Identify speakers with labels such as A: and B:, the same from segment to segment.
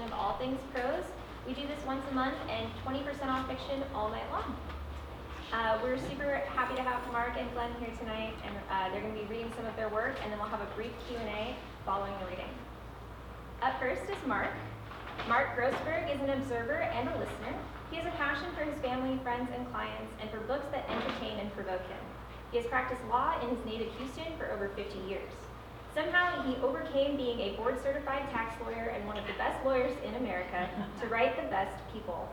A: of all things prose. We do this once a month and 20% off fiction all night long. We're super happy to have Marc and Glen here tonight, and they're going to be reading some of their work, and then we'll have a brief Q&A following the reading. Up first is Marc. Marc Grossberg is an observer and a listener. He has a passion for his family, friends, and clients, and for books that entertain and provoke him. He has practiced law in his native Houston for over 50 years. Somehow, he overcame being a board-certified tax lawyer and one of the best lawyers in America to write The Best People.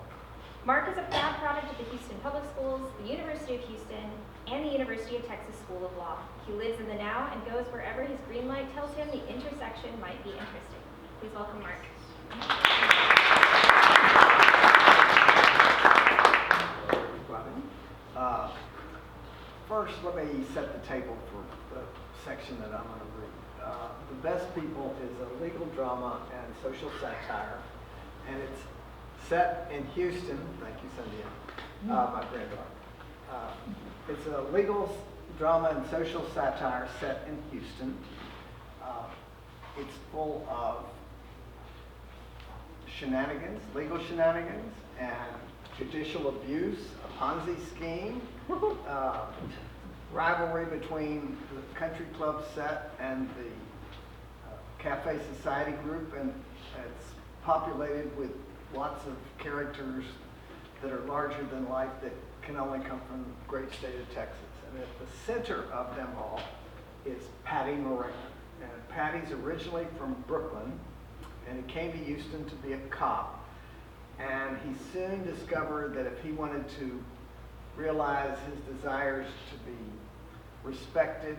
A: Marc is a proud product of the Houston Public Schools, the University of Houston, and the University of Texas School of Law. He lives in the now and goes wherever his green light tells him the intersection might be interesting. Please welcome Marc.
B: First, let me set the table for the section that I'm going to read. The Best People is a legal drama and social satire, and it's set in Houston. Thank you, Cynthia, my granddaughter. It's a legal drama and social satire set in Houston. It's full of shenanigans, legal shenanigans, and judicial abuse, a Ponzi scheme, rivalry between the country club set and the Cafe Society group, and it's populated with lots of characters that are larger than life that can only come from the great state of Texas. And at the center of them all is Patty Moran. And Patty's originally from Brooklyn, and he came to Houston to be a cop. And he soon discovered that if he wanted to realize his desires to be respected,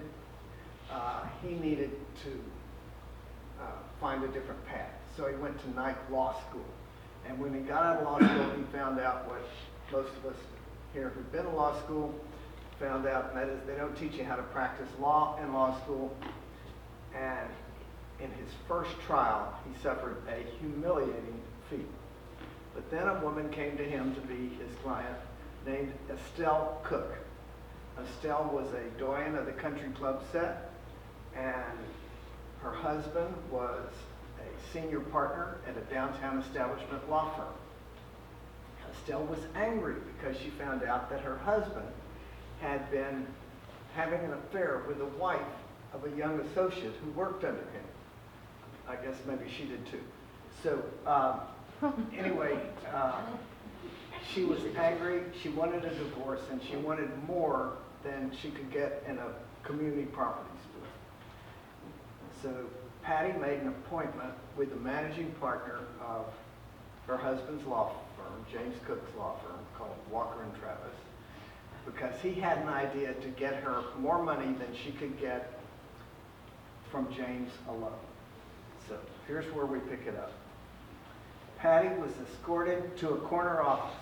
B: he needed to find a different path. So he went to night law school. And when he got out of law school, he found out what most of us here who've been to law school found out, and that is they don't teach you how to practice law in law school. And in his first trial, he suffered a humiliating defeat. But then a woman came to him to be his client named Estelle Cook. Estelle was a doyen of the country club set, and her husband was a senior partner at a downtown establishment law firm. Estelle was angry because she found out that her husband had been having an affair with the wife of a young associate who worked under him. I guess maybe she did too. So anyway, she was angry, she wanted a divorce, and she wanted more than she could get in a community property store. So Patty made an appointment with the managing partner of her husband's law firm, James Cook's law firm, called Walker and Travis, because he had an idea to get her more money than she could get from James alone. So here's where we pick it up. Patty was escorted to a corner office.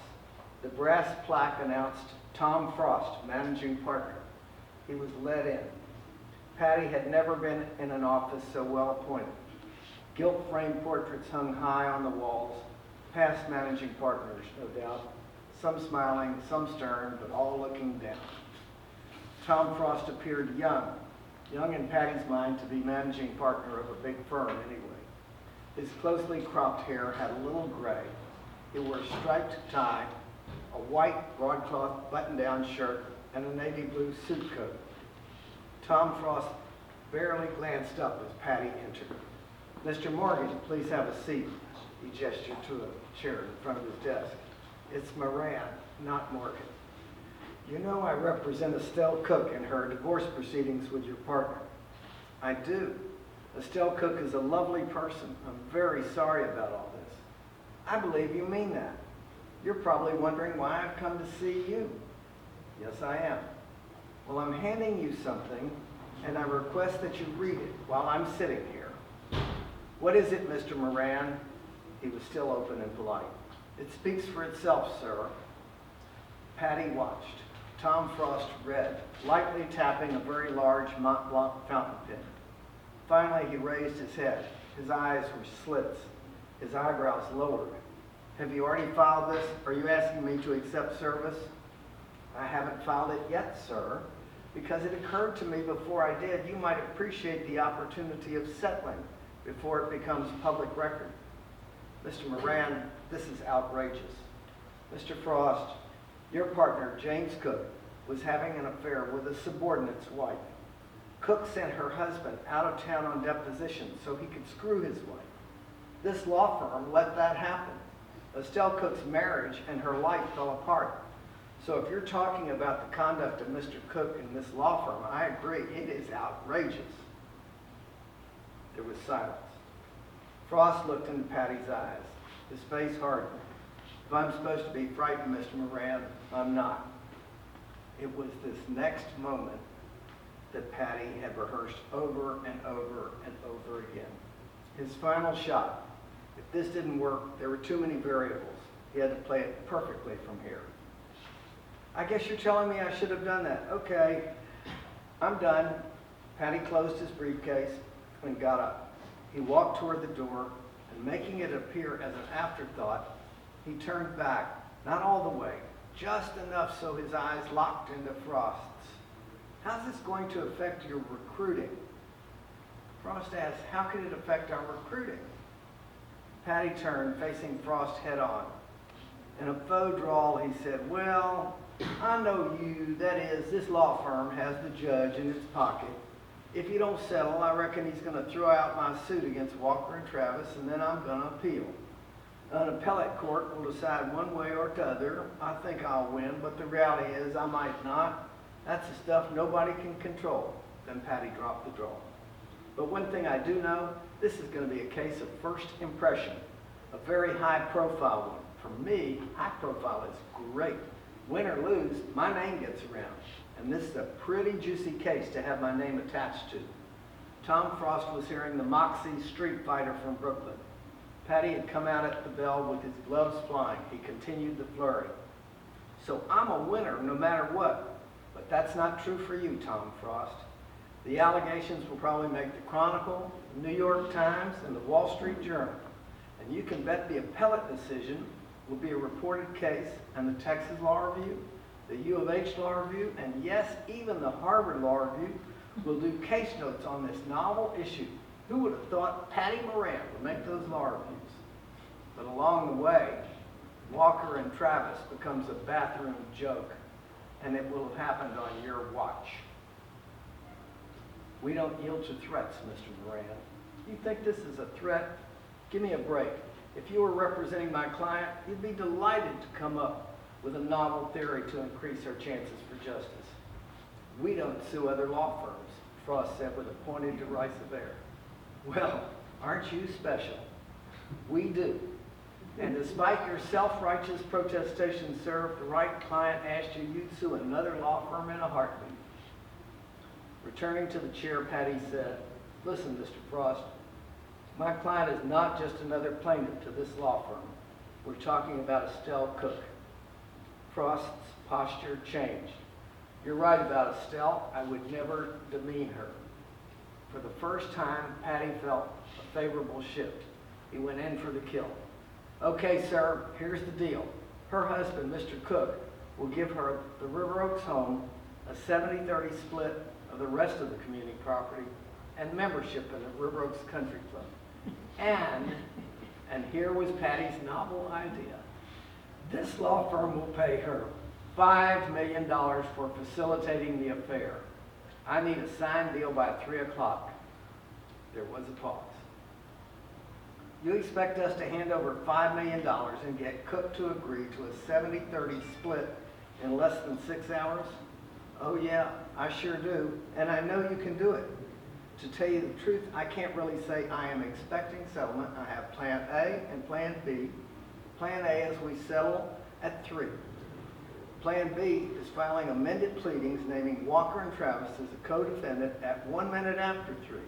B: The brass plaque announced Tom Frost, managing partner. He was led in. Patty had never been in an office so well appointed. Gilt-framed portraits hung high on the walls, past managing partners, no doubt, some smiling, some stern, but all looking down. Tom Frost appeared young in Patty's mind to be managing partner of a big firm anyway. His closely cropped hair had a little gray. He wore a striped tie, a white broadcloth button-down shirt, and a navy blue suit coat. Tom Frost barely glanced up as Patty entered. "Mr. Morgan, please have a seat." He gestured to a chair in front of his desk. "It's Moran, not Morgan. You know I represent Estelle Cook in her divorce proceedings with your partner." "I do. Estelle Cook is a lovely person. I'm very sorry about all this." "I believe you mean that. You're probably wondering why I've come to see you." "Yes, I am." "Well, I'm handing you something, and I request that you read it while I'm sitting here." "What is it, Mr. Moran?" He was still open and polite. "It speaks for itself, sir." Patty watched. Tom Frost read, lightly tapping a very large Mont Blanc fountain pen. Finally, he raised his head. His eyes were slits, his eyebrows lowered. "Have you already filed this? Are you asking me to accept service?" "I haven't filed it yet, sir, because it occurred to me before I did you might appreciate the opportunity of settling before it becomes public record." Mr. Moran, this is outrageous. Mr. Frost, your partner, James Cook, was having an affair with a subordinate's wife. Cook sent her husband out of town on deposition so he could screw his wife. This law firm let that happen. Estelle Cook's marriage and her life fell apart. So if you're talking about the conduct of Mr. Cook and this law firm, I agree, it is outrageous. There was silence. Frost looked into Patty's eyes. His face hardened. If I'm supposed to be frightened, Mr. Moran, I'm not. It was this next moment that Patty had rehearsed over and over and over again. His final shot. If this didn't work, there were too many variables. He had to play it perfectly from here. I guess you're telling me I should have done that. Okay, I'm done. Patty closed his briefcase and got up. He walked toward the door, and making it appear as an afterthought, he turned back, not all the way, just enough so his eyes locked into Frost's. How's this going to affect your recruiting? Frost asked, how could it affect our recruiting? Patty turned, facing Frost head on. In a faux drawl, he said, well, I know you, that is, this law firm has the judge in its pocket. If you don't settle, I reckon he's going to throw out my suit against Walker and Travis, and then I'm going to appeal. An appellate court will decide one way or t'other. I think I'll win, but the reality is I might not. That's the stuff nobody can control. Then Patty dropped the draw. But one thing I do know, this is going to be a case of first impression, a very high-profile one. For me, high profile is great. Win or lose, my name gets around. And this is a pretty juicy case to have my name attached to. Tom Frost was hearing the Moxie street fighter from Brooklyn. Patty had come out at the bell with his gloves flying. He continued the flurry. So I'm a winner no matter what. But that's not true for you, Tom Frost. The allegations will probably make the Chronicle, the New York Times, and the Wall Street Journal. And you can bet the appellate decision will be a reported case, and the Texas Law Review, the U of H Law Review, and yes, even the Harvard Law Review will do case notes on this novel issue. Who would have thought Patty Moran would make those law reviews? But along the way, Walker and Travis becomes a bathroom joke, and it will have happened on your watch. We don't yield to threats, Mr. Moran. You think this is a threat? Give me a break. If you were representing my client, you'd be delighted to come up with a novel theory to increase our chances for justice. We don't sue other law firms, Frost said with a pointed derisive air. Well, aren't you special? We do. And despite your self-righteous protestation, sir, if the right client asked you, you'd sue another law firm in a heartbeat. Returning to the chair, Patty said, listen, Mr. Frost, my client is not just another plaintiff to this law firm. We're talking about Estelle Cook. Frost's posture changed. You're right about Estelle. I would never demean her. For the first time, Patty felt a favorable shift. He went in for the kill. Okay, sir, here's the deal. Her husband, Mr. Cook, will give her the River Oaks home, a 70-30 split of the rest of the community property, and membership in the River Oaks Country Club. And here was Patty's novel idea. This law firm will pay her $5 million for facilitating the affair. I need a signed deal by 3 o'clock. There was a pause. You expect us to hand over $5 million and get Cook to agree to a 70-30 split in less than 6 hours? Oh yeah, I sure do, and I know you can do it. To tell you the truth, I can't really say I am expecting settlement. I have Plan A and Plan B. Plan A is we settle at 3. Plan B is filing amended pleadings naming Walker and Travis as a co-defendant at 1 minute after 3.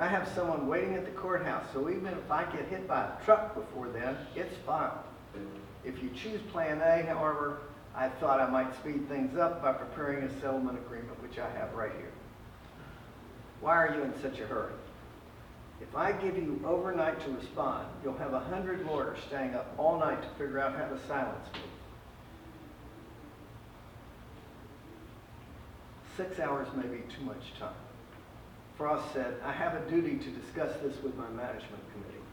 B: I have someone waiting at the courthouse, so even if I get hit by a truck before then, it's filed. If you choose Plan A, however, I thought I might speed things up by preparing a settlement agreement, which I have right here. Why are you in such a hurry? If I give you overnight to respond, you'll have 100 lawyers staying up all night to figure out how to silence me. 6 hours may be too much time. Frost said, I have a duty to discuss this with my management committee.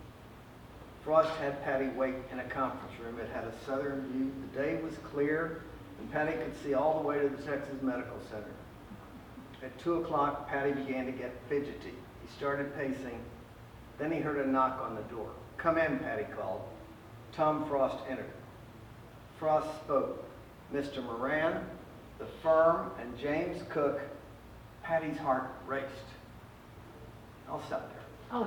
B: Frost had Patty wait in a conference room. It had a southern view. The day was clear, and Patty could see all the way to the Texas Medical Center. At 2 o'clock, Patty began to get fidgety. He started pacing. Then he heard a knock on the door. "Come in," Patty called. Tom Frost entered. Frost spoke. "Mr. Moran, the firm, and James Cook." Patty's heart raced. I'll stop there.
C: Oh.